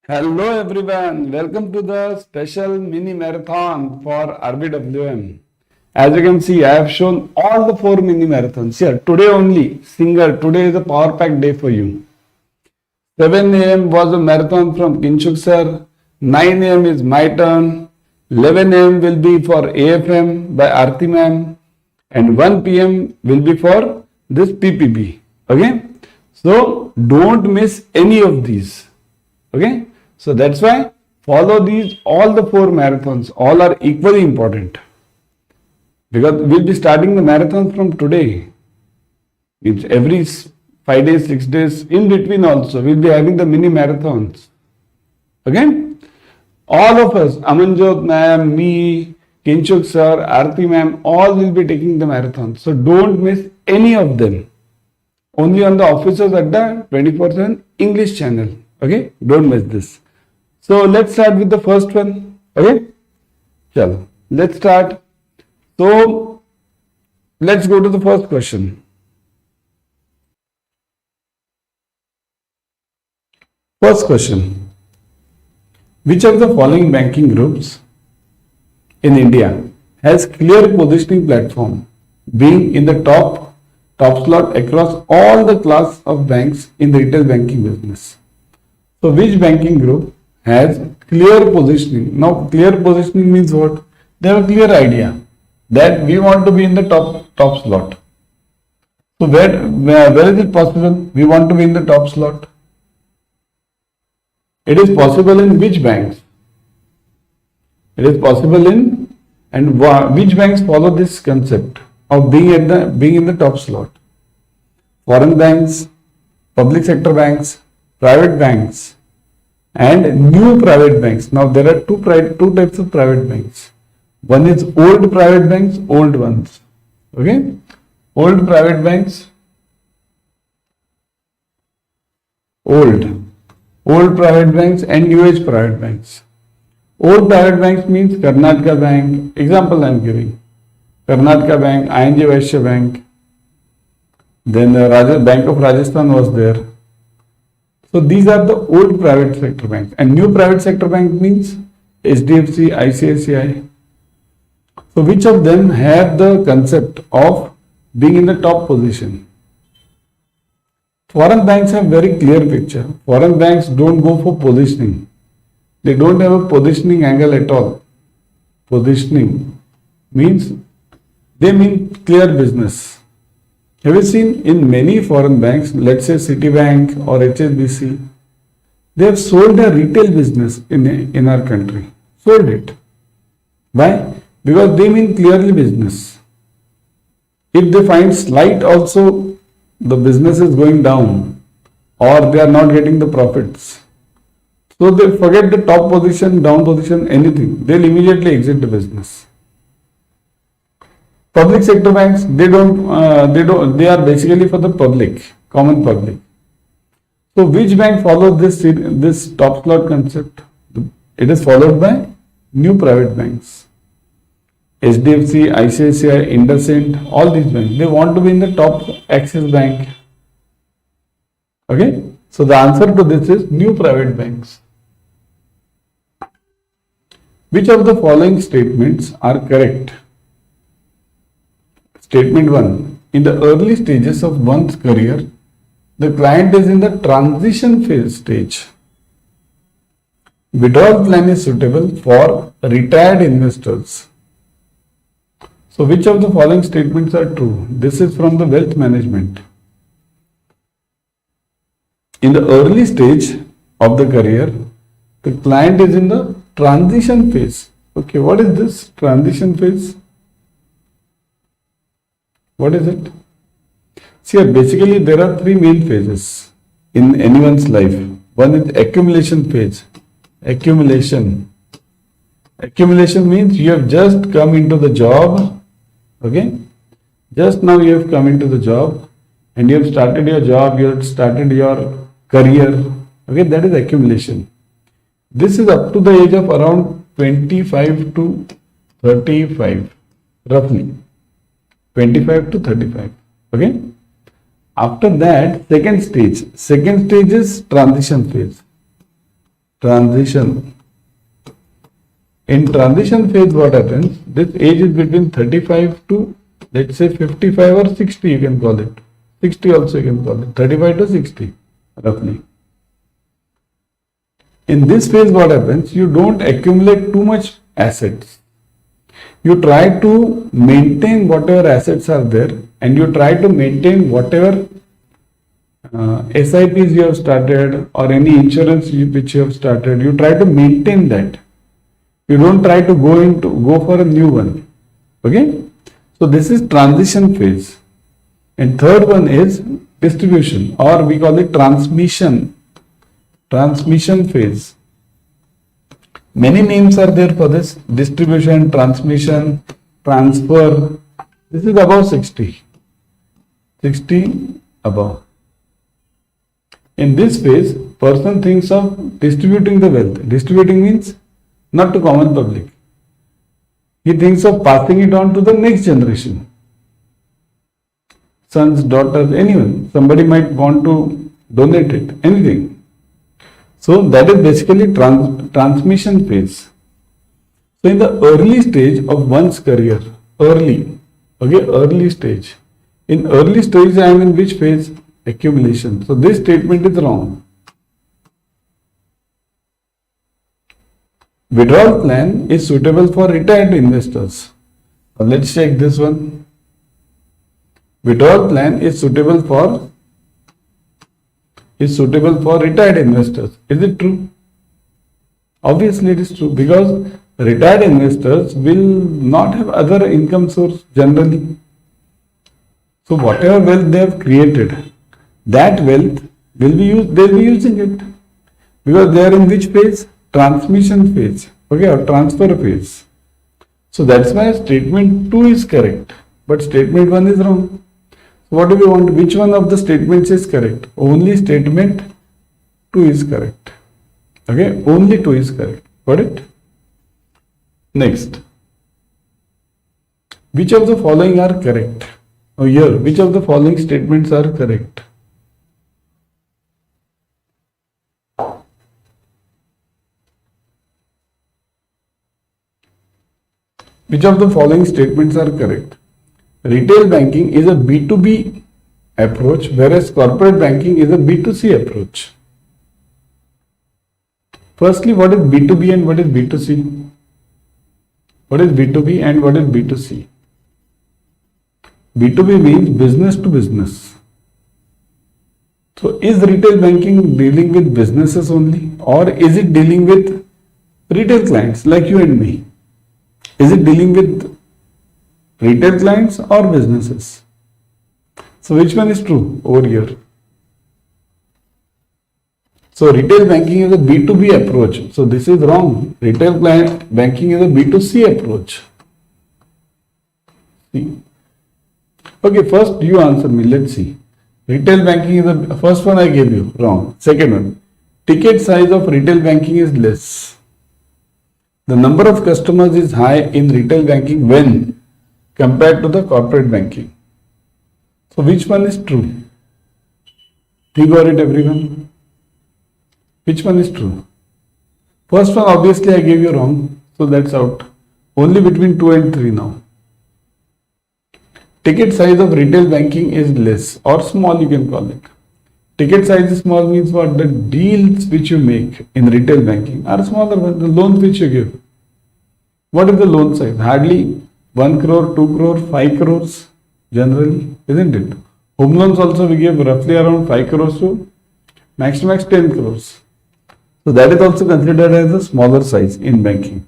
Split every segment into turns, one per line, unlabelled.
Hello everyone, welcome to the special mini marathon for RBWM. As you can see, I have shown all the 4 mini marathons here. Today only, today is a power pack day for you. 7 a.m. was a marathon from Kinshuk Sir, 9 a.m. is my turn, 11 a.m. will be for AFM by Aarti ma'am, and 1 p.m. will be for this PPB. Okay, so don't miss any of these. Okay, so that's why follow these, all the 4 marathons, all are equally important, because we'll be starting the marathon from today. It's every 5 days, 6 days, in between also we'll be having the mini marathons. Okay, all of us, Amanjot ma'am, me, Kinshuk sir, Aarti ma'am, all will be taking the marathon. So don't miss any of them. Only on the Officers Adda 24/7 English channel. Okay, don't miss this. So let's start with the first one. Okay, chalo, let's start. So let's go to the first question. First question: which of the following banking groups in India has clear positioning platform, being in the top slot across all the class of banks in the retail banking business? So which banking group has clear positioning? Now clear positioning means what? They have a clear idea that we want to be in the top slot. So where is it possible? We want to be in the top slot. It is possible in which banks? It is possible in, and which banks follow this concept of being in the top slot? Foreign banks, public sector banks, private banks, and new private banks. Now there are two types of private banks. One is old private banks, old ones. Okay, old private banks, old private banks, and new age private banks. Old private banks means Karnataka Bank. Example I am giving: Karnataka Bank, ING Vaishya Bank. Then the Bank of Rajasthan was there. So these are the old private sector banks, and new private sector bank means HDFC, ICICI. So which of them have the concept of being in the top position? Foreign banks have very clear picture. Foreign banks don't go for positioning. They don't have a positioning angle at all. Positioning means they mean clear business. Have you seen in many foreign banks, let's say Citibank or HSBC, they have sold their retail business in our country. Sold it. Why? Because they mean clearly business. If they find slight also the business is going down or they are not getting the profits, so they forget the top position, down position, anything. They'll immediately exit the business. Public sector banks, they are basically for the public, common public. So which bank follows this top slot concept? It is followed by new private banks. HDFC, ICICI, IndusInd, all these banks, they want to be in the top. Axis Bank. Okay, so the answer to this is new private banks. Which of the following statements are correct? Statement 1. In the early stages of one's career, the client is in the transition phase stage. Withdrawal plan is suitable for retired investors. So which of the following statements are true? This is from the wealth management. In the early stage of the career, the client is in the transition phase. Okay, what is this transition phase? What is it? See, basically there are 3 main phases in anyone's life. One is accumulation phase. Accumulation means you have just come into the job. Okay, just now you have come into the job and you have started your job, you have started your career. Okay, that is accumulation. This is up to the age of around 25 to 35, roughly 25 to 35. Okay, after that, second stage is transition phase. transition. In transition phase, what happens? This age is between 35 to, let's say, 55 or 60, you can call it. 60 also you can call it. 35 to 60, roughly. In this phase, what happens? You don't accumulate too much assets. You try to maintain whatever assets are there, and you try to maintain whatever SIPs you have started or any insurance which you have started. You try to maintain that. You don't try to go for a new one. Okay? So this is transition phase. And third one is distribution, or we call it transmission. Transmission phase. Many names are there for this: distribution, transmission, transfer. This is above 60. 60 above. In this phase, person thinks of distributing the wealth. Distributing means not to common public. He thinks of passing it on to the next generation. Sons, daughters, anyone. Somebody might want to donate it, anything. So that is basically transmission phase. So in the early stage of one's career, early stage. In early stage, I am in which phase? Accumulation. So this statement is wrong. Withdrawal plan is suitable for retired investors. Now let's check this one. Withdrawal plan is suitable for retired investors. Is it true? Obviously it is true, because retired investors will not have other income source generally. So whatever wealth they have created, that wealth will be used, they will be using it, because they are in which phase? Transmission phase, okay, or transfer phase. So that's why statement 2 is correct, but statement 1 is wrong. So what do we want? Which one of the statements is correct? Only statement 2 is correct. Okay, only 2 is correct. Got it? Next. Which of the following are correct? Oh, here, which of the following statements are correct? Which of the following statements are correct? Retail banking is a B2B approach, whereas corporate banking is a B2C approach. Firstly, what is B2B and what is B2C? What is B2B and what is B2C? B2B means business to business. So is retail banking dealing with businesses only, or is it dealing with retail clients like you and me? Is it dealing with retail clients or businesses? So which one is true over here? So retail banking is a B2B approach. So this is wrong. Retail client banking is a B2C approach. See? Okay, first you answer me. Let's see. Retail banking is the first one I gave you. Wrong. Second one. Ticket size of retail banking is less. The number of customers is high in retail banking when compared to the corporate banking. So which one is true? Think about it, everyone. Which one is true? First one obviously I gave you wrong, so that's out. Only between 2 and 3 now. Ticket size of retail banking is less or small, you can call it. Ticket size is small means what? The deals which you make in retail banking are smaller than the loans which you give. What is the loan size? Hardly 1 crore, 2 crore, 5 crores generally, isn't it? Home loans also we give roughly around 5 crores to max to max 10 crores. So that is also considered as a smaller size in banking.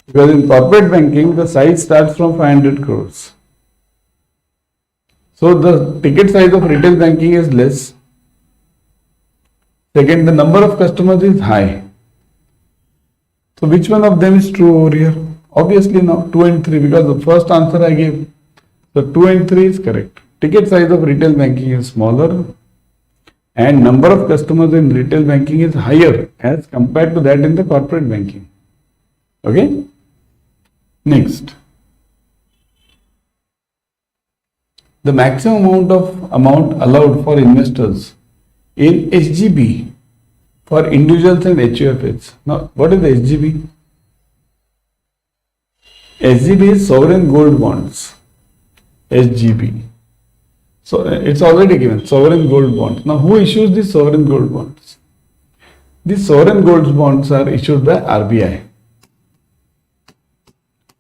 Because in corporate banking, the size starts from 500 crores. So the ticket size of retail banking is less. Second, the number of customers is high. So which one of them is true over here? Obviously now 2 and 3, because the first answer I gave. So 2 and 3 is correct. Ticket size of retail banking is smaller and number of customers in retail banking is higher as compared to that in the corporate banking. Okay? Next. The maximum amount allowed for investors in SGB for individuals and HUFs. Now, what is the SGB? SGB is sovereign gold bonds. SGB. So it's already given, sovereign gold bonds. Now, who issues these sovereign gold bonds? These sovereign gold bonds are issued by RBI.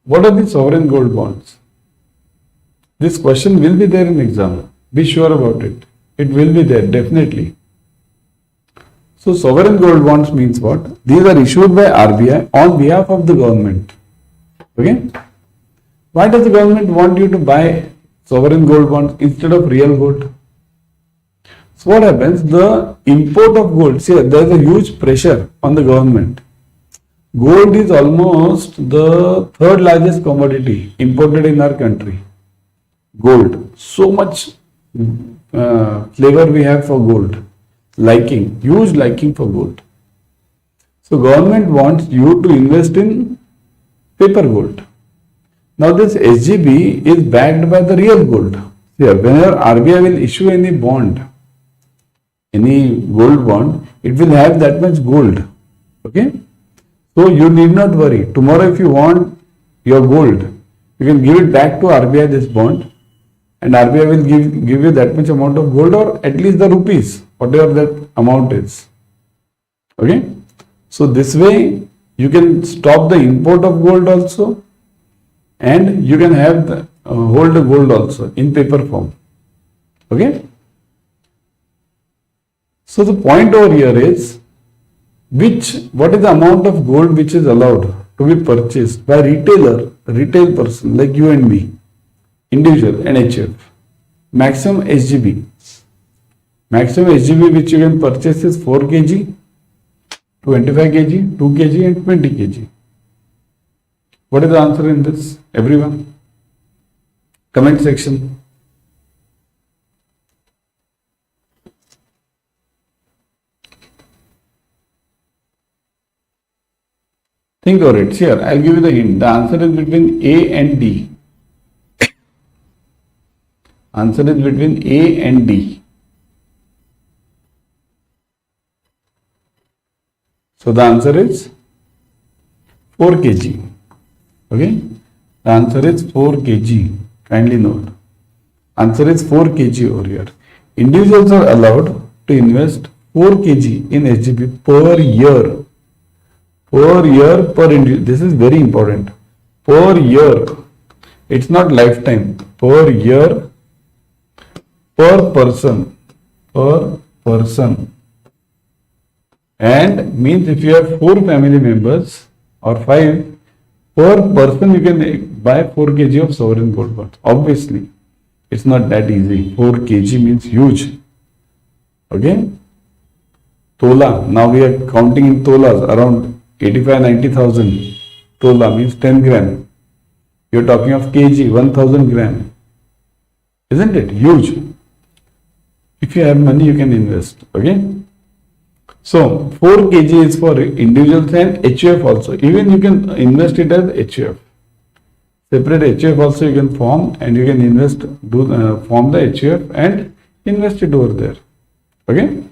What are the sovereign gold bonds? This question will be there in exam. Be sure about it. It will be there, definitely. So, sovereign gold bonds means what? These are issued by RBI on behalf of the government. Okay? Why does the government want you to buy sovereign gold bonds instead of real gold? So what happens? The import of gold, see, there is a huge pressure on the government. Gold is almost the third largest commodity imported in our country. Gold. So much flavor we have for gold. Liking, huge liking for gold. So government wants you to invest in paper gold. Now this SGB is backed by the real gold. Here, whenever RBI will issue any bond, any gold bond, it will have that much gold. Okay? So you need not worry. Tomorrow if you want your gold, you can give it back to RBI this bond, and RBI will give you that much amount of gold, or at least the rupees, whatever that amount is. Okay? So this way you can stop the import of gold also, and you can have the hold the gold also in paper form. Okay? So the point over here is what is the amount of gold which is allowed to be purchased by retail person like you and me, individual and HF. Maximum SGB. Maximum SGB which you can purchase is 4 kg, 25 kg, 2 kg and 20 kg. What is the answer in this? Everyone? Comment section. Think over it. Here, I'll give you the hint. The answer is between A and D. Answer is between A and D. So the answer is 4 kg. Okay? The answer is 4 kg. Kindly note. Answer is 4 kg over here. Individuals are allowed to invest 4 kg in SGB per year. Per year per individual. This is very important. Per year. It's not lifetime. Per year. Per person. Per person. And means if you have 4 family members or 5, per person you can buy 4 kg of sovereign gold bonds. Obviously, it's not that easy. 4 kg means huge. Okay? Tola. Now we are counting in tolas around 85-90,000. Tola means 10 gram. You're talking of kg, 1000 gram. Isn't it? Huge. If you have money, you can invest. Okay? So, 4 kg is for individuals and HUF also. Even you can invest it as HUF. Separate HUF also you can form, and you can invest, form the HUF and invest it over there. Okay?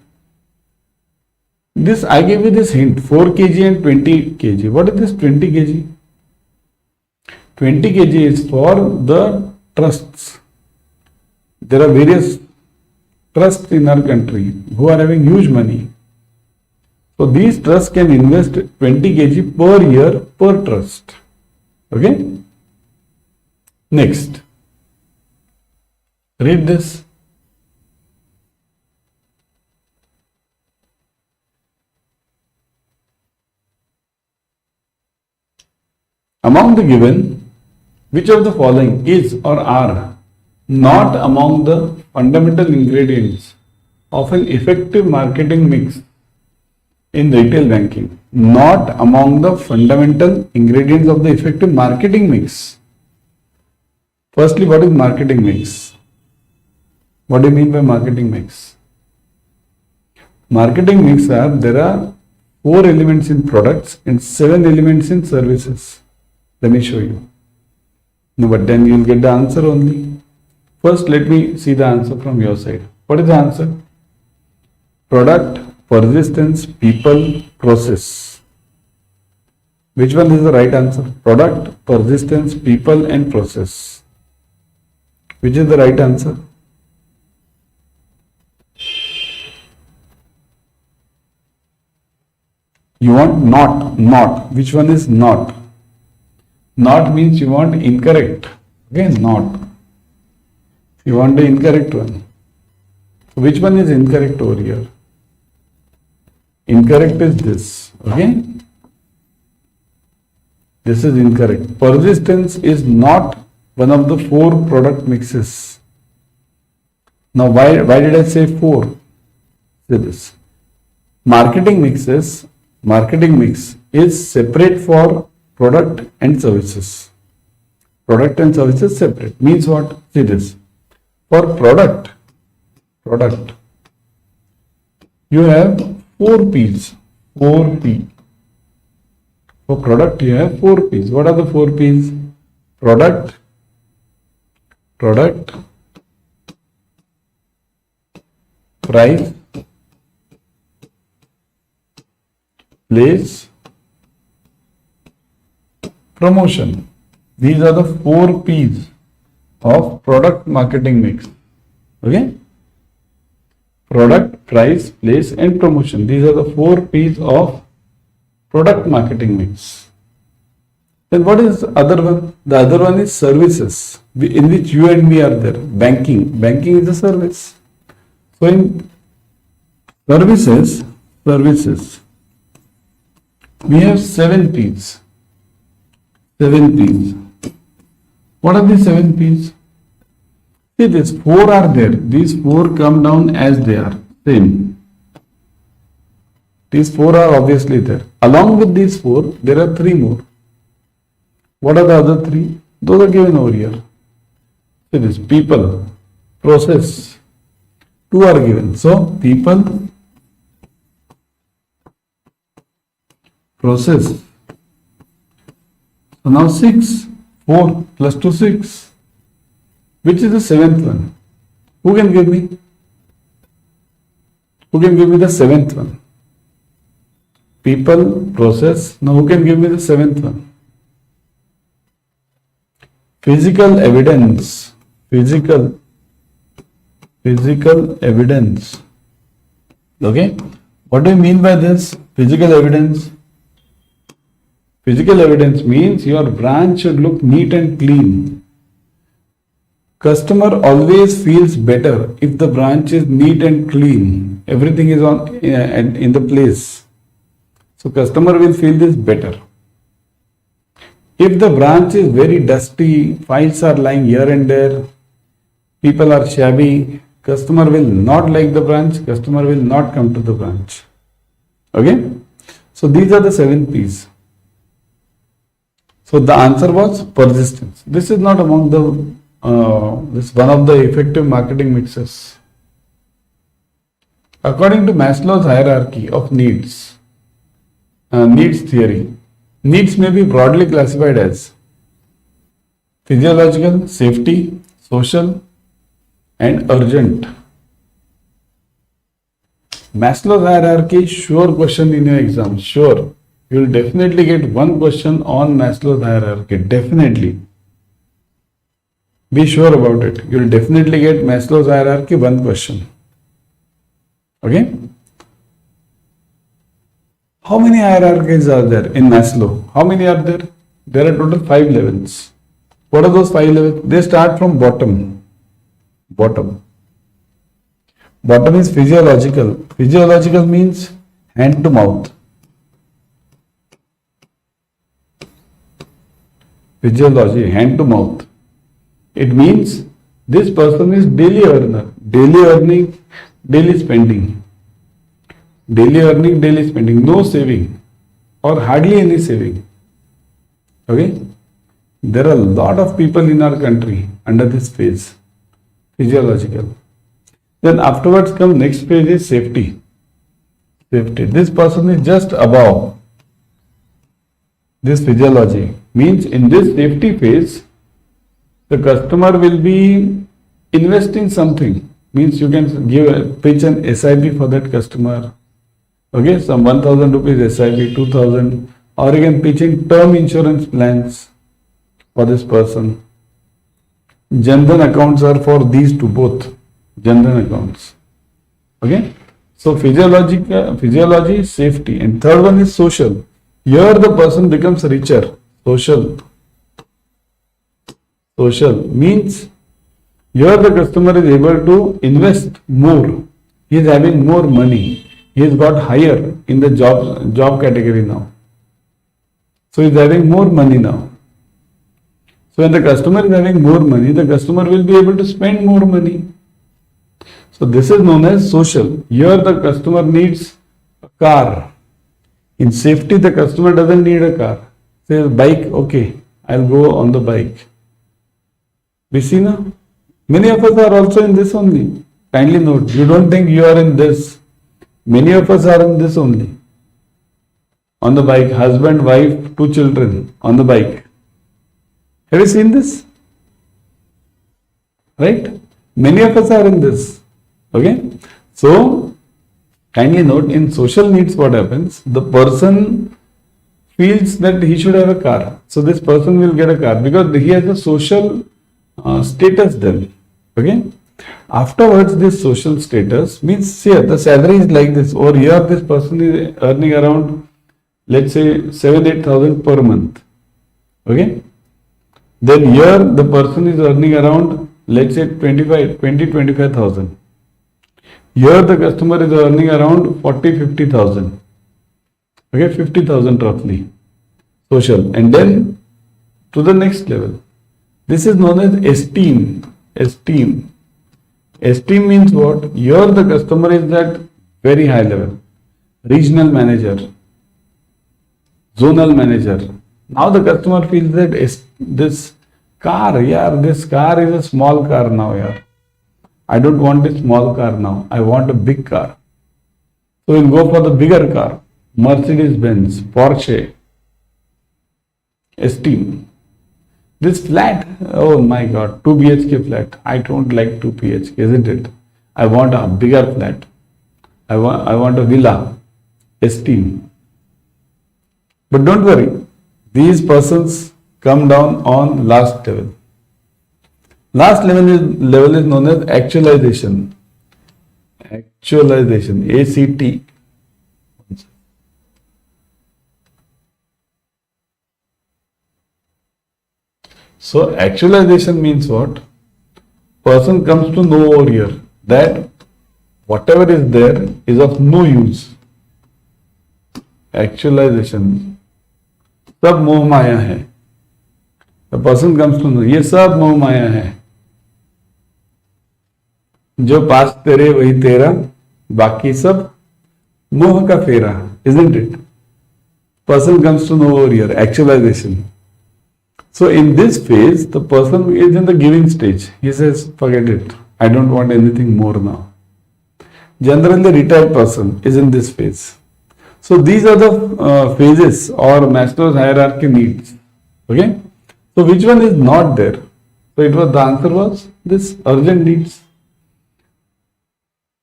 This, I gave you this hint, 4 kg and 20 kg. What is this 20 kg? 20 kg is for the trusts. There are various trusts in our country who are having huge money. So these trusts can invest 20 kg per year per trust. Okay? Next. Read this. Among the given, which of the following is or are not among the fundamental ingredients of an effective marketing mix in retail banking? Not among the fundamental ingredients of the effective marketing mix. Firstly, what is marketing mix? What do you mean by marketing mix? Marketing mix are, there are 4 elements in products and 7 elements in services. Let me show you. No, but then you will get the answer only. First, let me see the answer from your side. What is the answer? Product, persistence, people, process. Which one is the right answer? Product, persistence, people and process. Which is the right answer? You want not. Which one is not? Not means you want incorrect. Okay, not. You want the incorrect one. Which one is incorrect over here? Incorrect is this. Okay. This is incorrect. Persistence is not one of the 4 product mixes. Now, why did I say 4? See this. Marketing mix is separate for product and services. Product and services separate. Means what? See this. For product, you have 4 P's. 4P. For product, you have 4 P's. What are the 4 P's? Product, price, place, promotion. These are the 4 P's of product marketing mix. Okay? Product, price, place and promotion. These are the 4 P's of product marketing mix. Then what is the other one? The other one is services, in which you and me are there. Banking. Banking is a service. So in services, we have 7 P's. 7 P's. What are these 7 P's? See, these 4 are there. These 4 come down as they are. Same. These 4 are obviously there. Along with these 4, there are 3 more. What are the other 3? Those are given over here. See this. People, process. 2 are given. So, people, process. So now 6. 4 plus 2, 6. Which is the 7th one? Who can give me? Who can give me the 7th one? People, process. Now who can give me the 7th one? Physical evidence. Physical evidence. Okay. What do you mean by this? Physical evidence. Physical evidence means your branch should look neat and clean. Customer always feels better if the branch is neat and clean. Everything is in the place. So customer will feel this better. If the branch is very dusty, files are lying here and there, people are shabby, customer will not like the branch, customer will not come to the branch. Okay? So these are the 7 P's. So the answer was persistence. This is not among the this one of the effective marketing mixes. According to Maslow's hierarchy of needs theory, needs may be broadly classified as physiological, safety, social, and urgent. Maslow's hierarchy, sure question in your exam, sure. You will definitely get one question on Maslow's hierarchy, definitely. Be sure about it. You will definitely get Maslow's hierarchy, one question. Okay? How many hierarchies are there in Maslow? How many are there? There are total 5 levels. What are those 5 levels? They start from bottom. Bottom is physiological. Physiological means hand to mouth. Physiology, hand to mouth. It means this person is daily earner, daily earning, daily spending. Daily earning, daily spending, no saving or hardly any saving. Okay? There are a lot of people in our country under this phase, physiological. Then afterwards come next phase is safety. Safety. This person is just above this physiology. Means in this safety phase, the customer will be investing something. Means you can pitch an SIP for that customer. Okay, some 1000 rupees SIP, 2000, or you can pitch in term insurance plans for this person. Jandhan accounts are for these two both. Jandhan accounts. Okay. So physiology, safety, and third one is social. Here the person becomes richer. Social means here the customer is able to invest more. He is having more money. He has got higher in the job category now. So he is having more money now. So when the customer is having more money, the customer will be able to spend more money. So this is known as social. Here the customer needs a car. In safety, the customer doesn't need a car. Says bike, okay, I'll go on the bike. We see now? Many of us are also in this only. Kindly note, you don't think you are in this. Many of us are in this only. On the bike, husband, wife, 2 children on the bike. Have you seen this? Right? Many of us are in this. Okay? So, kindly note, in social needs what happens? The person feels that he should have a car. So, this person will get a car because he has a social status then. Okay? Afterwards, this social status means here the salary is like this. Or here this person is earning around, let's say 7-8,000 per month. Okay? Then here the person is earning around, let's say 20-25,000. Here the customer is earning around 40-50,000. Okay, 50,000 roughly. Social. And then to the next level. This is known as esteem. Esteem means what? Here the customer is at very high level. Regional manager. Zonal manager. Now the customer feels that this car is a small car now. I don't want a small car now. I want a big car. So we'll go for the bigger car. Mercedes-Benz, Porsche. Esteem. This flat, oh my god, 2 BHK flat. I don't like 2 BHK, isn't it? I want a bigger flat. I want a villa. Esteem. But don't worry, these persons come down on last level. Last level is known as actualization. Actualization, ACT. So actualization means what? Person comes to know over here that whatever is there is of no use. Actualization. सब मोह माया है. The person comes to know ये सब मोह माया है. जो पास तेरे वही तेरा, बाकी सब मोह का फेरा, isn't it? Person comes to know over here, actualization. So in this phase, the person is in the giving stage. He says, forget it. I don't want anything more now. Generally, retired person is in this phase. So these are the phases or Maslow's hierarchy needs. Okay. So which one is not there? So the answer was this urgent needs.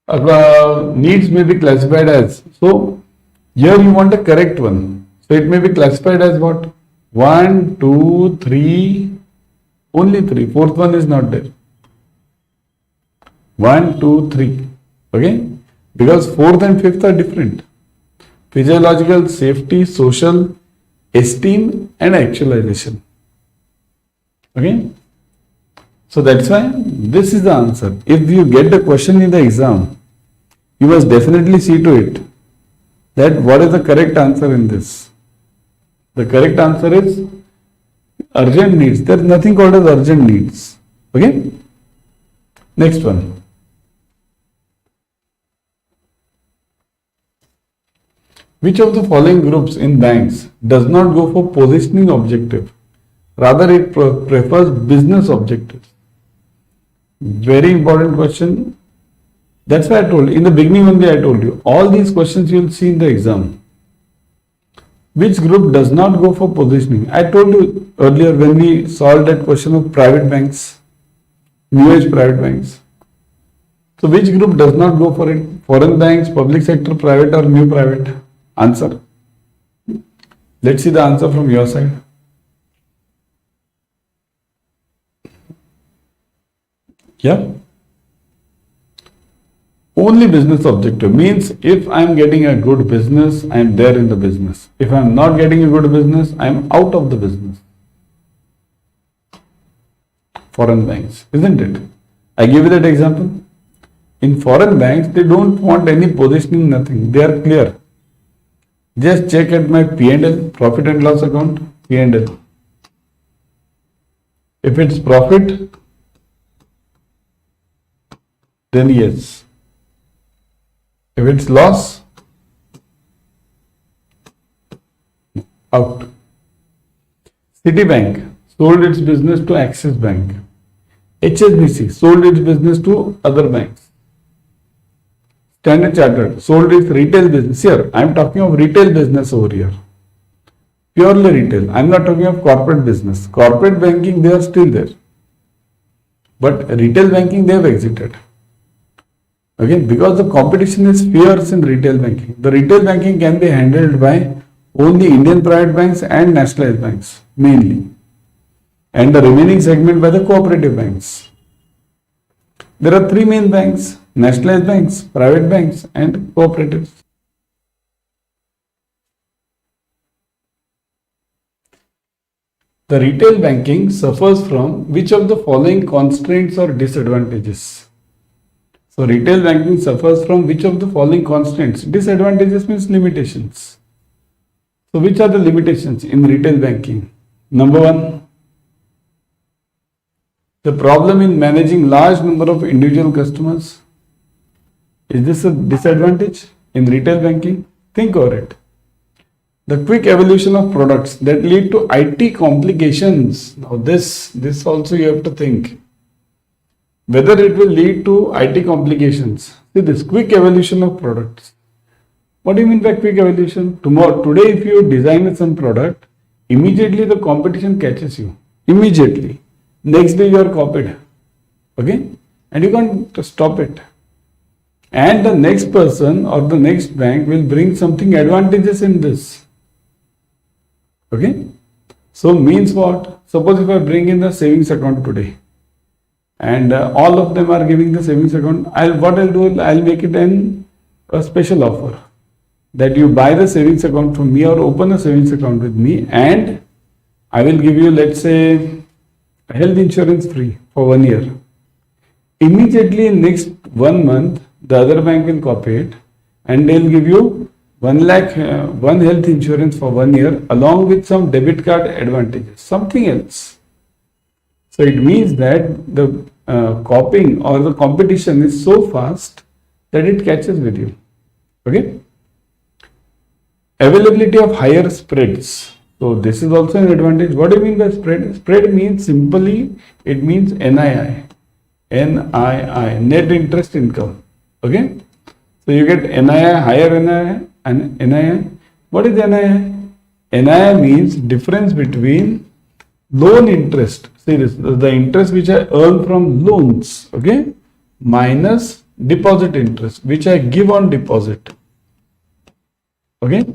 Needs may be classified as. So here you want a correct one. So it may be classified as what? 1, 2, 3, only 3. Fourth one is not there. 1, 2, 3. Okay? Because fourth and fifth are different. Physiological, safety, social, esteem, and actualization. Okay? So that's why this is the answer. If you get the question in the exam, you must definitely see to it that what is the correct answer in this. The correct answer is urgent needs. There is nothing called as urgent needs. Okay? Next one. Which of the following groups in banks does not go for positioning objective? Rather, it prefers business objectives. Very important question. That's why I told you. In the beginning only I told you. All these questions you will see in the exam. Which group does not go for positioning? I told you earlier when we solved that question of private banks, new age private banks. So which group does not go for it Foreign banks, public sector, private or new private? Answer. Let's see the answer from your side. Yeah. Only business objective means if I am getting a good business, I am there in the business. If I am not getting a good business, I am out of the business. Foreign banks, isn't it? I give you that example. In foreign banks, they don't want any positioning, nothing. They are clear. Just check at my P&L, profit and loss account, P&L. If it's profit, then yes. If it's loss, out. Citibank sold its business to Axis Bank. HSBC sold its business to other banks. Standard Chartered sold its retail business. Here, I am talking of retail business over here. Purely retail. I am not talking of corporate business. Corporate banking, they are still there. But retail banking, they have exited. Again, because the competition is fierce in retail banking. The retail banking can be handled by only Indian private banks and nationalized banks, mainly. And the remaining segment by the cooperative banks. There are three main banks: nationalized banks, private banks, and cooperatives. The retail banking suffers from which of the following constraints or disadvantages? So retail banking suffers from which of the following constraints? Disadvantages means limitations. So which are the limitations in retail banking? Number one, the problem in managing large number of individual customers. Is this a disadvantage in retail banking? Think over it. The quick evolution of products that lead to IT complications. Now this also you have to think. Whether it will lead to IT complications. See this quick evolution of products. What do you mean by quick evolution? Today if you design some product, immediately the competition catches you. Immediately. Next day you are copied. Okay? And you can't stop it. And the next person or the next bank will bring something advantageous in this. Okay? So means what? Suppose if I bring in the savings account today. And all of them are giving the savings account. What I'll do, I'll make it a special offer that you buy the savings account from me or open a savings account with me, and I will give you, let's say, health insurance free for 1 year. Immediately in next 1 month, the other bank will copy it and they'll give you 1 lakh, one health insurance for 1 year along with some debit card advantages, something else. So it means that the copying or the competition is so fast that it catches with you. Okay? Availability of higher spreads. So this is also an advantage. What do you mean by spread? Spread means simply, it means NII. NII, net interest income. Okay? So you get NII, higher NII and NII. What is NII? NII means difference between loan interest. See this, the interest which I earn from loans, okay, minus deposit interest which I give on deposit. Okay.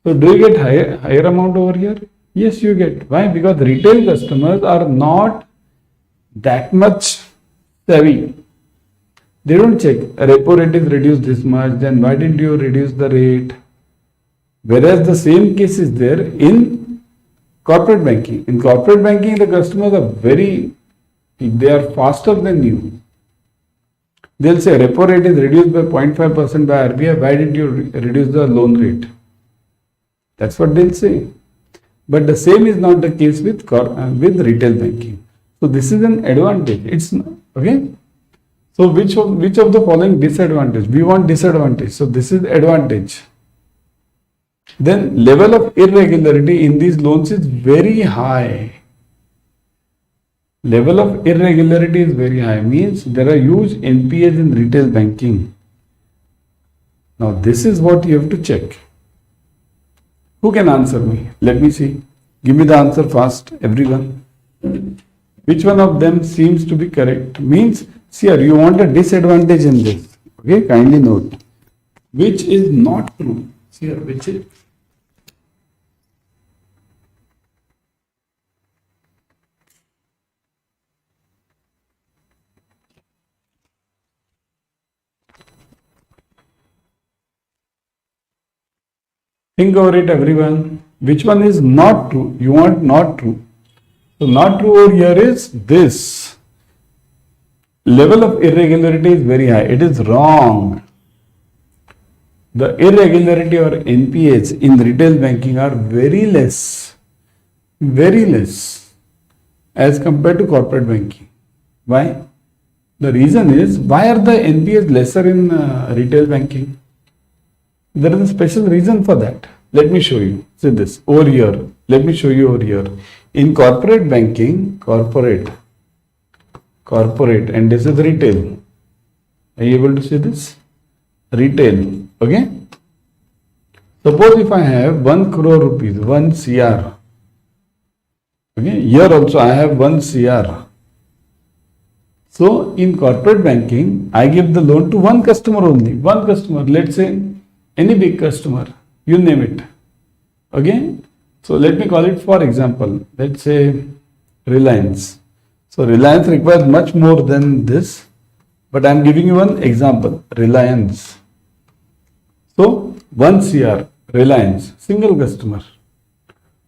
So do you get higher amount over here? Yes, you get. Why? Because retail customers are not that much savvy. They don't check. A repo rate is reduced this much, then why didn't you reduce the rate? Whereas the same case is there in corporate banking. In corporate banking, the customers are they are faster than you. They'll say repo rate is reduced by 0.5% by RBI. Why did you reduce the loan rate? That's what they'll say. But the same is not the case with retail banking. So this is an advantage. It's not, okay. So which of the following disadvantage? We want disadvantage. So this is advantage. Then level of irregularity in these loans is very high. Level of irregularity is very high. Means there are huge NPAs in retail banking. Now this is what you have to check. Who can answer me? Let me see. Give me the answer fast, everyone. Which one of them seems to be correct? Means, see here, you want a disadvantage in this. Okay, kindly note. Which is not true. See here, which is think over it, everyone. Which one is not true? You want not true. So not true over here is this. Level of irregularity is very high. It is wrong. The irregularity or NPAs in retail banking are very less as compared to corporate banking. Why? The reason is, why are the NPAs lesser in retail banking? There is a special reason for that. Let me show you. See this over here. Let me show you over here. In corporate banking, corporate, and this is retail. Are you able to see this? Retail. Okay. Suppose if I have 1 crore rupees, 1 CR. Okay. Here also I have 1 CR. So in corporate banking, I give the loan to one customer only. One customer. Let's say any big customer. You name it. Okay. So let me call it, for example, let's say Reliance. So Reliance requires much more than this, but I am giving you one example. Reliance. So 1 CR, Reliance, single customer.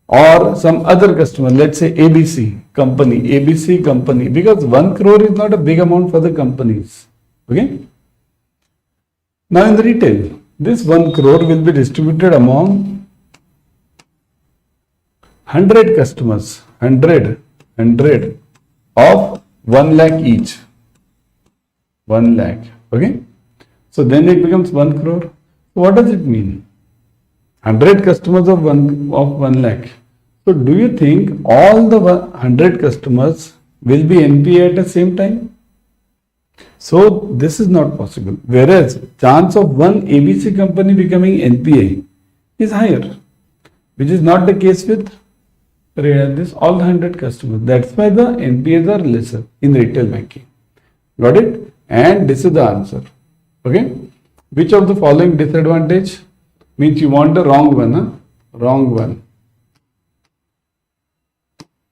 Or some other customer, let's say ABC company, because 1 crore is not a big amount for the companies. Okay. Now in the retail, this 1 crore will be distributed among 100 customers, 100 of 1 lakh each. 1 lakh. Okay. So then it becomes 1 crore. So what does it mean? 100 customers of 1 lakh. So do you think all the 100 customers will be NPA at the same time? So this is not possible. Whereas chance of one ABC company becoming NPA is higher, which is not the case with this all the 100 customers. That's why the NPAs are lesser in retail banking. Got it? And this is the answer. Okay. Which of the following disadvantage? Means you want the wrong one. Huh? Wrong one.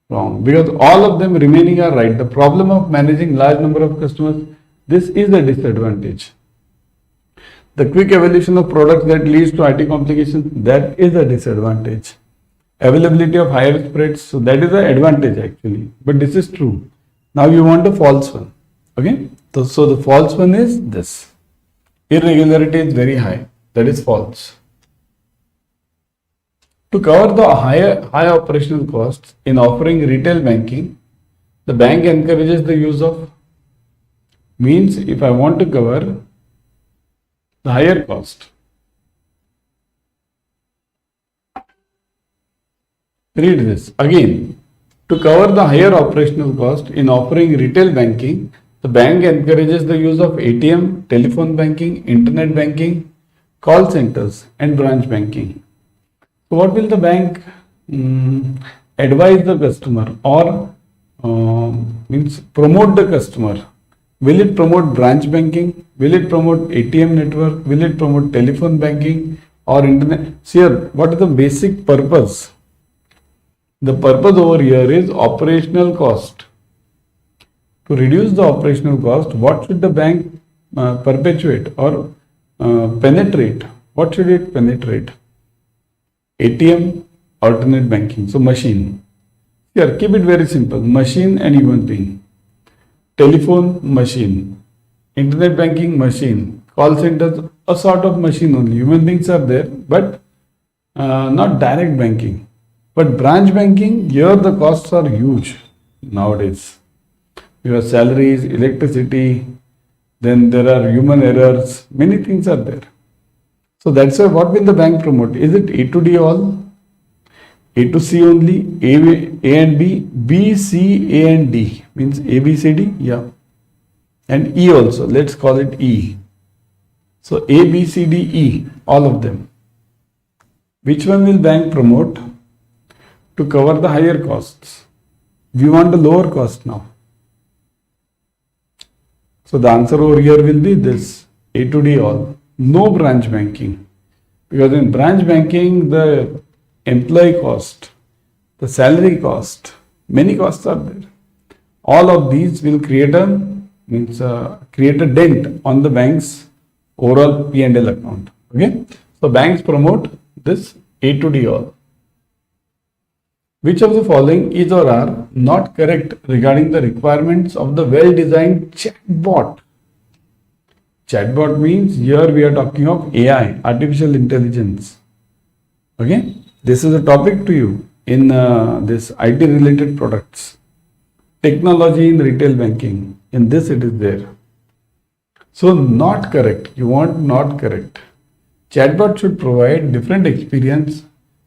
Wrong. Because all of them remaining are right. The problem of managing large number of customers, this is the disadvantage. The quick evolution of products that leads to IT complications, that is a disadvantage. Availability of higher spreads, so that is the advantage actually. But this is true. Now you want a false one. Okay. So the false one is this. Irregularity is very high. That is false. To cover the high operational costs in offering retail banking, the bank encourages the use of, means if I want to cover the higher cost. Read this again. To cover the higher operational cost in offering retail banking, the bank encourages the use of ATM, telephone banking, internet banking, call centers and branch banking. So what will the bank advise the customer or means promote the customer? Will it promote branch banking? Will it promote ATM network? Will it promote telephone banking or internet? See here, what is the basic purpose? The purpose over here is operational cost. To reduce the operational cost, what should the bank perpetuate or penetrate? What should it penetrate? ATM, alternate banking. So machine. Here, keep it very simple. Machine and human being. Telephone, machine. Internet banking, machine. Call centers, a sort of machine only. Human beings are there, but not direct banking. But branch banking, here the costs are huge nowadays. You have salaries, electricity, then there are human errors, many things are there. So that's why what will the bank promote? Is it A to D all? A to C only? A and B? B, C, A and D? Means A, B, C, D? Yeah. And E also, let's call it E. So A, B, C, D, E, all of them. Which one will bank promote to cover the higher costs? We want a lower cost now. So the answer over here will be this. A to D all. No branch banking. Because in branch banking, the employee cost, the salary cost, many costs are there. All of these will create a dent on the bank's overall P&L account. Okay. So banks promote this A to D all. Which of the following is or are not correct regarding the requirements of the well-designed chatbot? Chatbot means here we are talking of AI, artificial intelligence. Okay, this is a topic to you in this IT related products. Technology in retail banking, in this it is there. So not correct, you want not correct. Chatbot should provide different experience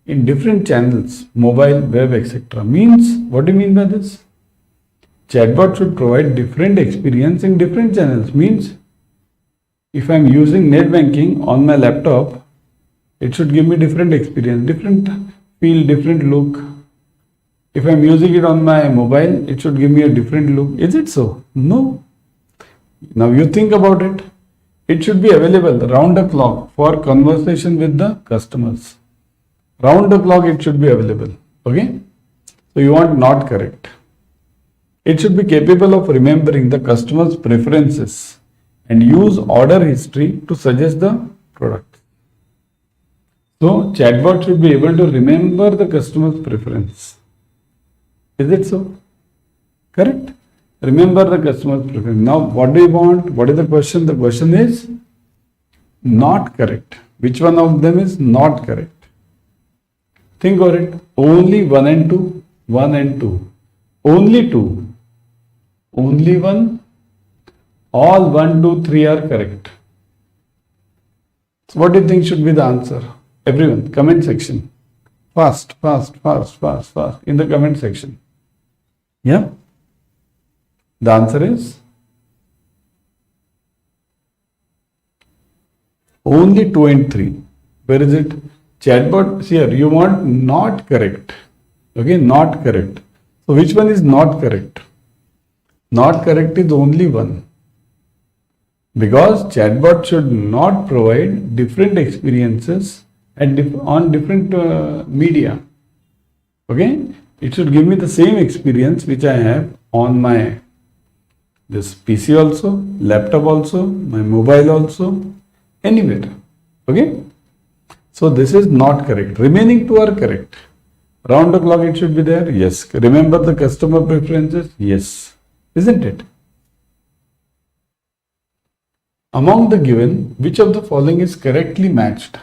in different channels, mobile, web, etc. Means, what do you mean by this? Chatbot should provide different experience in different channels. Means, if I am using net banking on my laptop, it should give me different experience, different feel, different look. If I am using it on my mobile, it should give me a different look. Is it so? No. Now you think about it. It should be available round the clock for conversation with the customers. Round the clock it should be available. Okay. So you want not correct. It should be capable of remembering the customer's preferences and use order history to suggest the product. So chatbot should be able to remember the customer's preference. Is it so? Correct? Remember the customer's preference. Now what do you want? What is the question? The question is not correct. Which one of them is not correct? Think of it. Only 1 and 2. 1 and 2. Only 2. Only 1. All 1, 2, 3 are correct. So what do you think should be the answer? Everyone, comment section. Fast in the comment section. Yeah? The answer is only 2 and 3. Where is it? Chatbot, here you want not correct. Okay, not correct. So which one is not correct? Not correct is only 1. Because chatbot should not provide different experiences on different media. Okay, it should give me the same experience which I have on my this PC also, laptop also, my mobile also, anywhere. Okay. So this is not correct. Remaining 2 are correct. Round the clock it should be there. Yes. Remember the customer preferences. Yes. Isn't it? Among the given, which of the following is correctly matched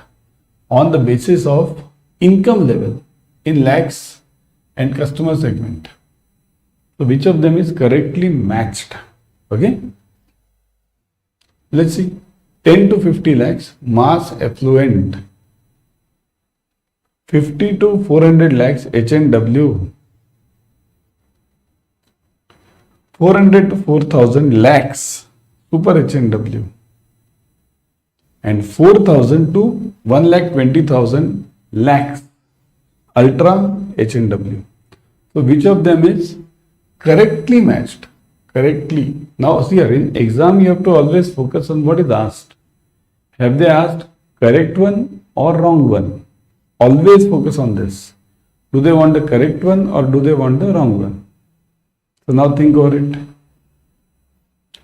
on the basis of income level in lakhs and customer segment? So which of them is correctly matched? Okay. Let's see. 10 to 50 lakhs, mass affluent. 50 to 400 lakhs, H&W. 400 to 4,000 lakhs, super H&W. And 4,000 to 1,20,000 lakhs, ultra H&W. So which of them is correctly matched? Correctly. Now see here, in exam you have to always focus on what is asked. Have they asked correct one or wrong one? Always focus on this. Do they want the correct one or do they want the wrong one? So now think over it.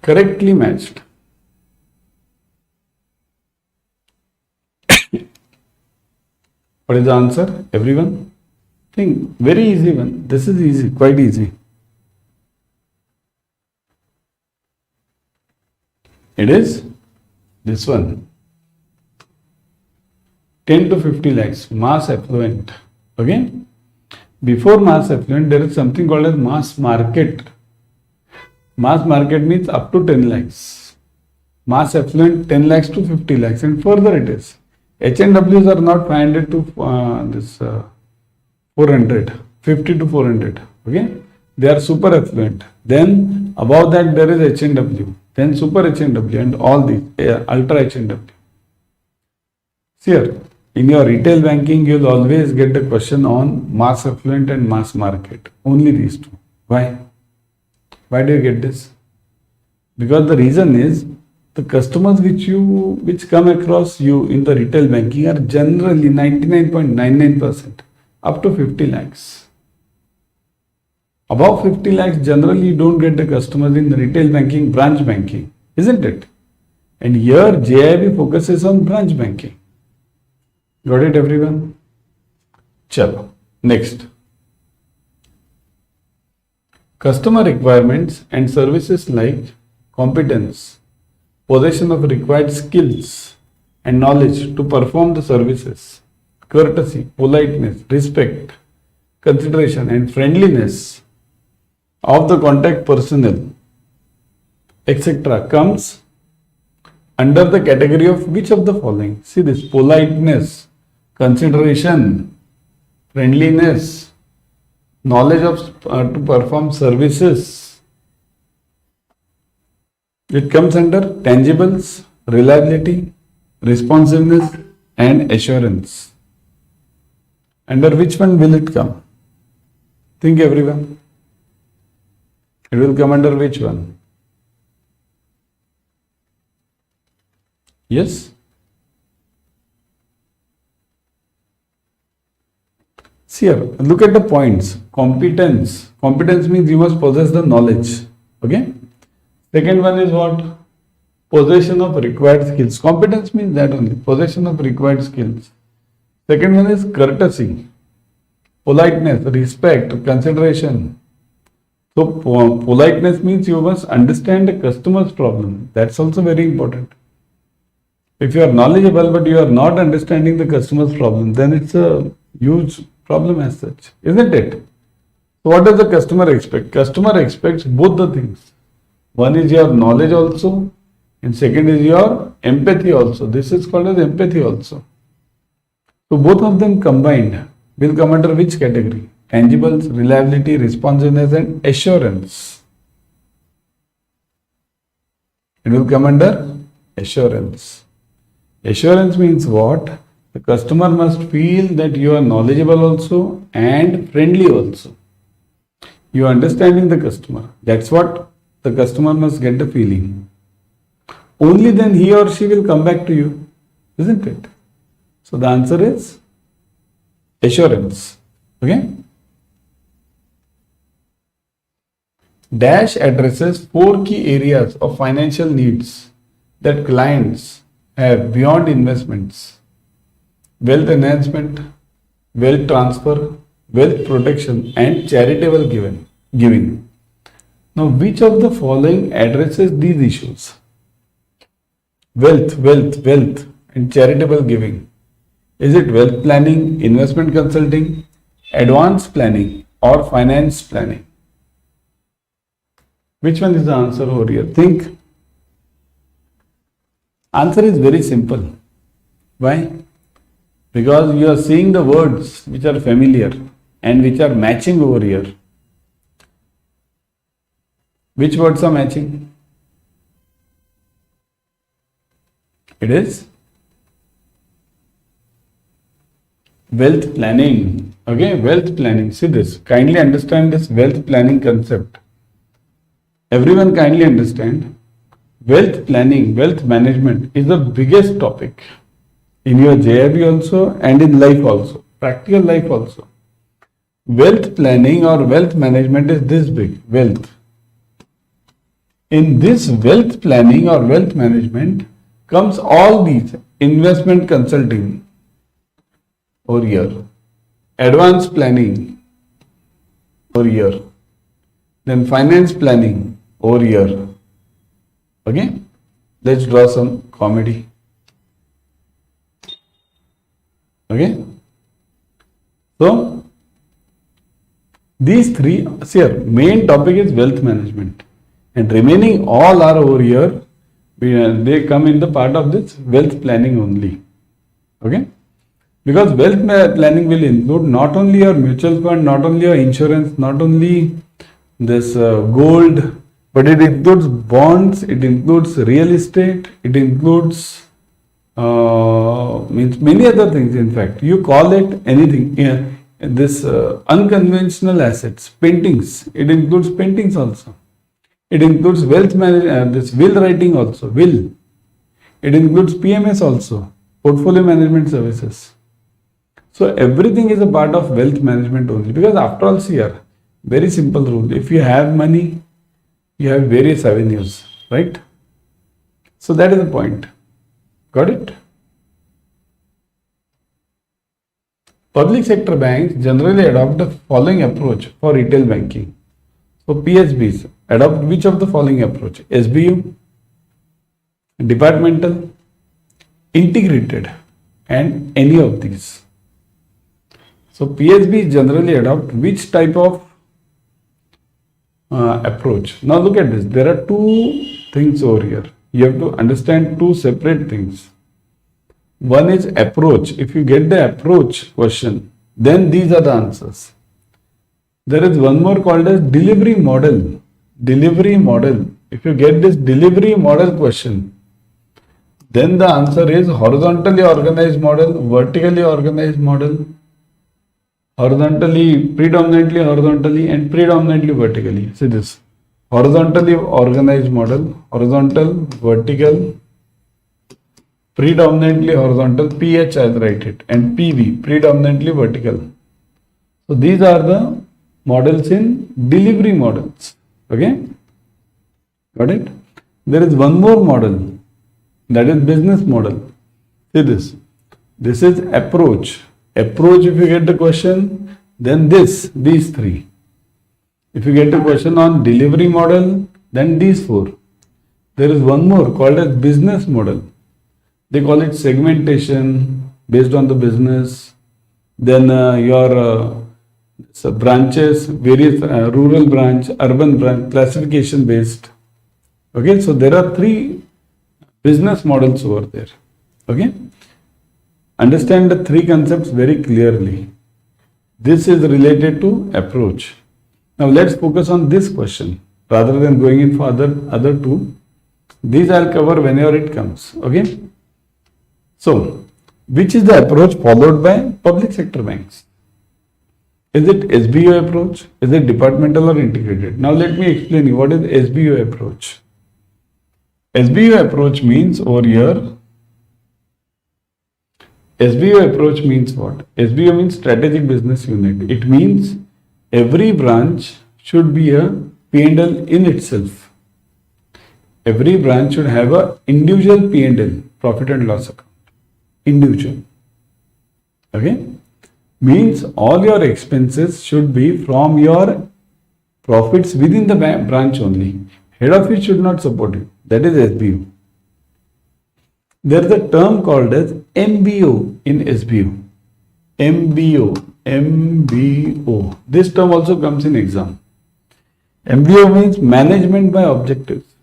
Correctly matched. What is the answer? Everyone? Think. Very easy one. This is easy. Quite easy. It is this one. 10 to 50 lakhs, mass affluent. Okay. Before mass affluent, there is something called as mass market. Mass market means up to 10 lakhs. Mass affluent 10 lakhs to 50 lakhs, and further it is. H&Ws are not 500 to 400, 50 to 400. Okay. They are super affluent. Then above that there is H&W. Then super H&W and all these ultra H&W. See here, in your retail banking, you will always get a question on mass affluent and mass market. Only these two. Why? Why do you get this? Because the reason is the customers which come across you in the retail banking are generally 99.99% up to 50 lakhs. Above 50 lakhs, generally you don't get the customers in the retail banking, branch banking, isn't it? And here JAIB focuses on branch banking. Got it, everyone? Chalo. Next. Customer requirements and services like competence, possession of required skills and knowledge to perform the services, courtesy, politeness, respect, consideration and friendliness of the contact personnel, etc. comes under the category of which of the following? See this: politeness, consideration, friendliness, knowledge of to perform services. It comes under tangibles, reliability, responsiveness and assurance. Under which one will it come? Think, everyone. It will come under which one? Yes? See here, look at the points. Competence. Competence means you must possess the knowledge. Okay? Second one is what? Possession of required skills. Competence means that only. Possession of required skills. Second one is courtesy, politeness, respect, consideration. So politeness means you must understand the customer's problem. That's also very important. If you are knowledgeable but you are not understanding the customer's problem, then it's a huge problem as such, isn't it? So what does the customer expect? Customer expects both the things. One is your knowledge also, and second is your empathy also. This is called as empathy also. So both of them combined will come under which category? Tangibles, reliability, responsiveness and assurance. It will come under assurance. Assurance means what? The customer must feel that you are knowledgeable also and friendly also. You are understanding the customer. That's what the customer must get the feeling. Only then he or she will come back to you, isn't it? So the answer is assurance. Okay? Dash addresses 4 key areas of financial needs that clients have beyond investments: wealth enhancement, wealth transfer, wealth protection and charitable giving. Now, which of the following addresses these issues? Wealth and charitable giving. Is it wealth planning, investment consulting, advanced planning or finance planning? Which one is the answer over here? Think. Answer is very simple. Why? Because you are seeing the words which are familiar and which are matching over here. Which words are matching? It is wealth planning. Okay, wealth planning. See this. Kindly understand this wealth planning concept. Everyone kindly understand. Wealth planning, wealth management is the biggest topic in your JIB also and in life also, practical life also. Wealth planning or wealth management is this big, wealth. In this wealth planning or wealth management comes all these: investment consulting over here, advanced planning over here, then finance planning over here. Okay, let's draw some comedy. Okay, so these three, see here, main topic is wealth management, and remaining all are over here. They come in the part of this wealth planning only. Okay, because wealth planning will include not only your mutual fund, not only your insurance, not only this gold, but it includes bonds, it includes real estate, it includes means many other things. In fact, you call it anything. Yeah, this unconventional assets, paintings, it includes paintings also. It includes wealth management, this will writing also, will. It includes PMS also, portfolio management services. So everything is a part of wealth management only, because after all, see here, very simple rule. If you have money, you have various avenues, right? So that is the point. Got it? Public sector banks generally adopt the following approach for retail banking. So PSBs adopt which of the following approach? SBU, departmental, integrated, and any of these. So PSBs generally adopt which type of approach? Now look at this. There are two things over here. You have to understand two separate things. One is approach. If you get the approach question, then these are the answers. There is one more called as delivery model. Delivery model. If you get this delivery model question, then the answer is horizontally organized model, vertically organized model, horizontally, predominantly horizontally, and predominantly vertically. See this. Horizontally organized model, horizontal, vertical, predominantly horizontal, PH I'll write it, and PV, predominantly vertical. So these are the models in delivery models. Okay? Got it? There is one more model, that is business model. See this. This is approach. Approach, if you get the question, then these three. If you get a question on delivery model, then these four. There is one more called as business model. They call it segmentation based on the business. Then your branches, various rural branch, urban branch, classification based. Okay, so there are three business models over there. Okay, understand the three concepts very clearly. This is related to approach. Now let's focus on this question rather than going in for other two. These I'll cover whenever it comes. Okay. So, which is the approach followed by public sector banks? Is it SBU approach? Is it departmental or integrated? Now let me explain you what is SBU approach. SBU approach means over here. SBU approach means what? SBU means strategic business unit. It means every branch should be a P&L in itself. Every branch should have a individual P&L, profit and loss account. Individual. Okay? Means all your expenses should be from your profits within the branch only. Head office should not support you. That is SBU. There is a term called as MBO in SBU. MBO. This term also comes in exam. MBO means management by objectives.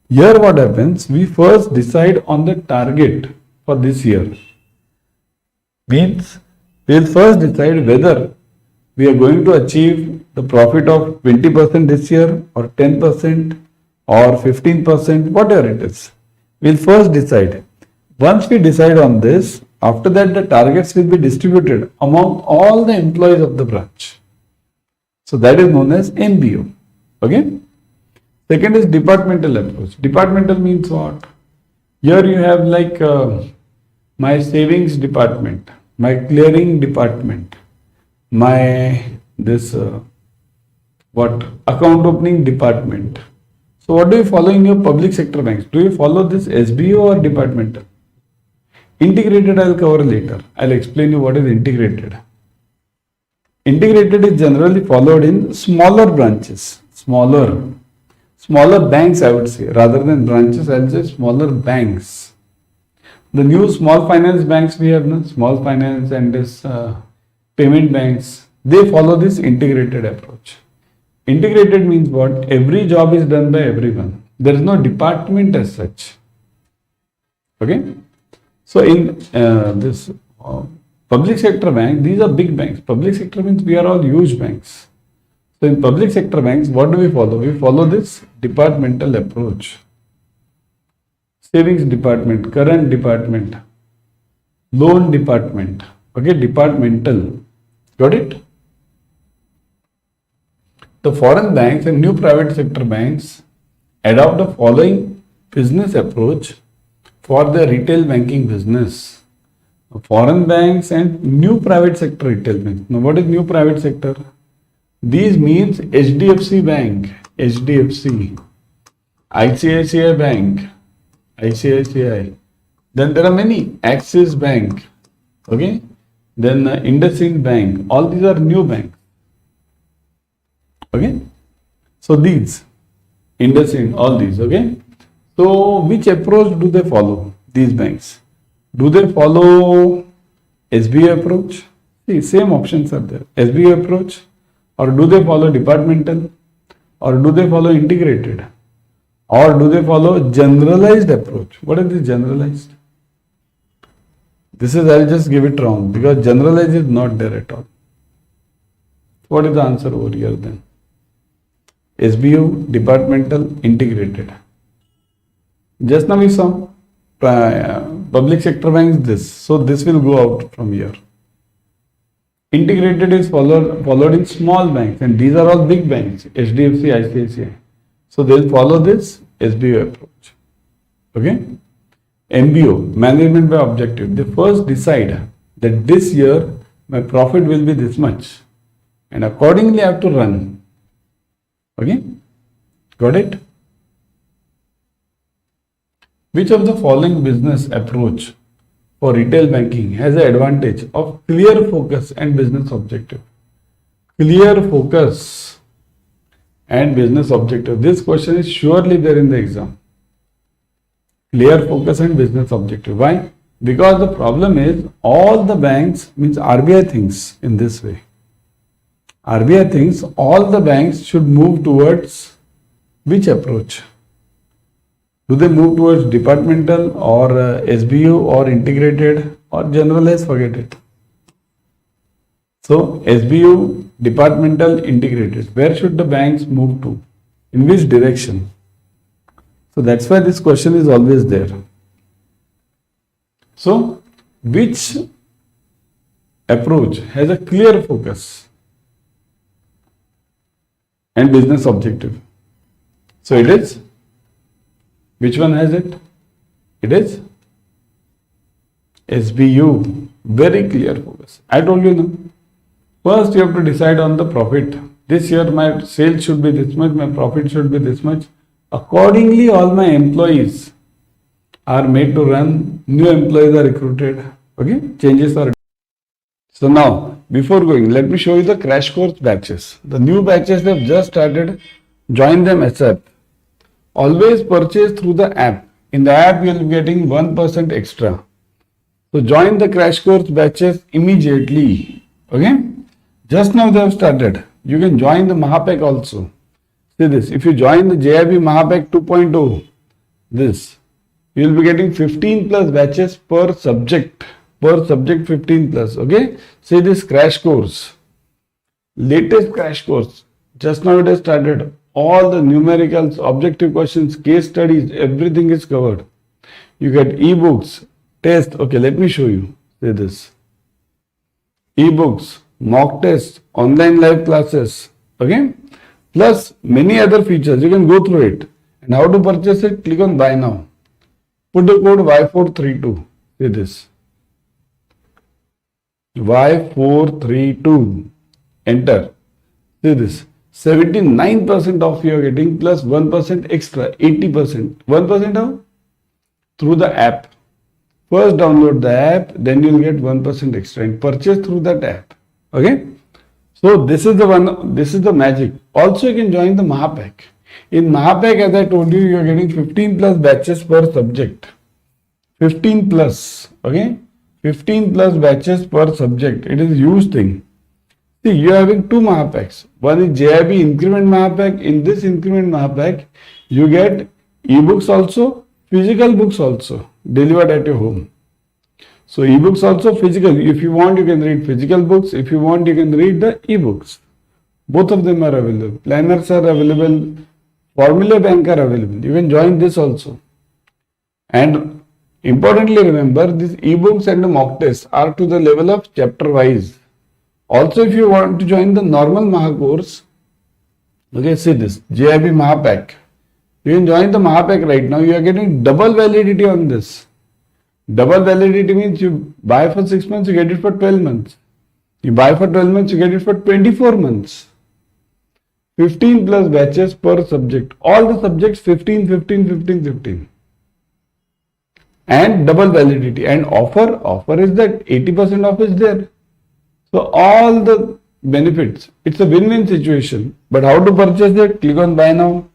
Here what happens? We first decide on the target for this year. Means we will first decide whether we are going to achieve the profit of 20% this year or 10% or 15%, whatever it is. We will first decide. Once we decide on this, after that the targets will be distributed among all the employees of the branch. So that is known as MBO. Okay. Second is departmental approach. Departmental means what? Here you have like my savings department, my clearing department, my account opening department. So what do you follow in your public sector banks? Do you follow this SBO or departmental? Integrated I will cover later. I will explain you what is integrated. Integrated is generally followed in smaller branches, smaller banks I would say, rather than branches I will say smaller banks. The new small finance banks we have, small finance and this payment banks, they follow this integrated approach. Integrated means what? Every job is done by everyone. There is no department as such. Okay. So in this public sector bank, these are big banks. Public sector means we are all huge banks. So in public sector banks, what do we follow? We follow this departmental approach. Savings department, current department, loan department. Okay, departmental. Got it? The foreign banks and new private sector banks adopt the following business approach for the retail banking business. Foreign banks and new private sector retail banks. Now, what is new private sector? These means HDFC Bank, HDFC, ICICI Bank, ICICI. Then there are many, Axis Bank, okay. Then IndusInd Bank. All these are new banks, okay. So these, IndusInd, all these, okay. So which approach do they follow? These banks. Do they follow SBA approach? See, same options are there. SBA approach, or do they follow departmental, or do they follow integrated, or do they follow generalized approach? What is this generalized? This is, I'll just give it wrong because generalized is not there at all. What is the answer over here then? SBU, departmental, integrated. Just now we saw public sector banks this. So this will go out from here. Integrated is followed in small banks, and these are all big banks, HDFC, ICICI. So they will follow this SBU approach. Okay. MBO, management by objective. They first decide that this year my profit will be this much, and accordingly I have to run. Okay. Got it? Which of the following business approach for retail banking has the advantage of clear focus and business objective? Clear focus and business objective. This question is surely there in the exam. Clear focus and business objective. Why? Because the problem is all the banks, means RBI thinks in this way. RBI thinks all the banks should move towards which approach? Do they move towards departmental or SBU or integrated or generalized? Forget it. So SBU, departmental, integrated. Where should the banks move to? In which direction? So that's why this question is always there. So which approach has a clear focus and business objective? So it is. Which one has it? It is SBU. Very clear focus. I told you now. First you have to decide on the profit. This year my sales should be this much, my profit should be this much. Accordingly all my employees are made to run, new employees are recruited. Okay, changes are. So now before going, let me show you the crash course batches. The new batches they have just started. Join them ASAP. Always purchase through the app. In the app you will be getting 1% extra. So join the crash course batches immediately. Okay. Just now they have started. You can join the Mahapack also. See this. If you join the JAIIB Mahapack 2.0, this, you will be getting 15 plus batches per subject. Per subject 15 plus. Okay. See this crash course. Latest crash course. Just now it has started. All the numericals, objective questions, case studies, everything is covered. You get ebooks, test. Okay, let me show you. See this. Ebooks, mock tests, online live classes. Okay. Plus many other features. You can go through it. And how to purchase it? Click on buy now. Put the code Y432. See this. Y432. Enter. See this. 79% off you are getting plus 1% extra, 80%. 1% how? Through the app. First download the app, then you will get 1% extra and purchase through that app. Okay. So this is the one, this is the magic. Also you can join the Mahapack. In Mahapack, as I told you, you are getting 15 plus batches per subject. 15 plus. Okay. 15 plus batches per subject. It is a huge thing. See, you are having two Mahapacks. One is JAIIB Increment Mahapack. In this Increment Mahapack, you get ebooks also, physical books also delivered at your home. So ebooks also physical. If you want, you can read physical books. If you want, you can read the ebooks. Both of them are available. Planners are available. Formula Bank are available. You can join this also. And importantly, remember these ebooks and the mock tests are to the level of chapter wise. Also, if you want to join the normal Maha course, okay, see this, JAIIB Mahapack. You can join the Mahapack right now. You are getting double validity on this. Double validity means you buy for 6 months, you get it for 12 months. You buy for 12 months, you get it for 24 months. 15 plus batches per subject. All the subjects 15, 15, 15, 15. And double validity. And offer is that 80% off is there. So all the benefits. It's a win-win situation. But how to purchase it? Click on buy now.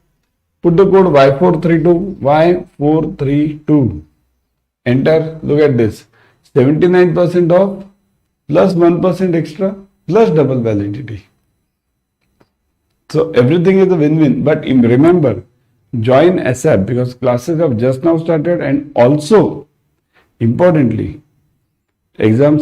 Put the code Y432. Y432. Enter. Look at this. 79% off plus 1% extra plus double validity. So everything is a win-win. But remember, join ASAP because classes have just now started, and also importantly, exams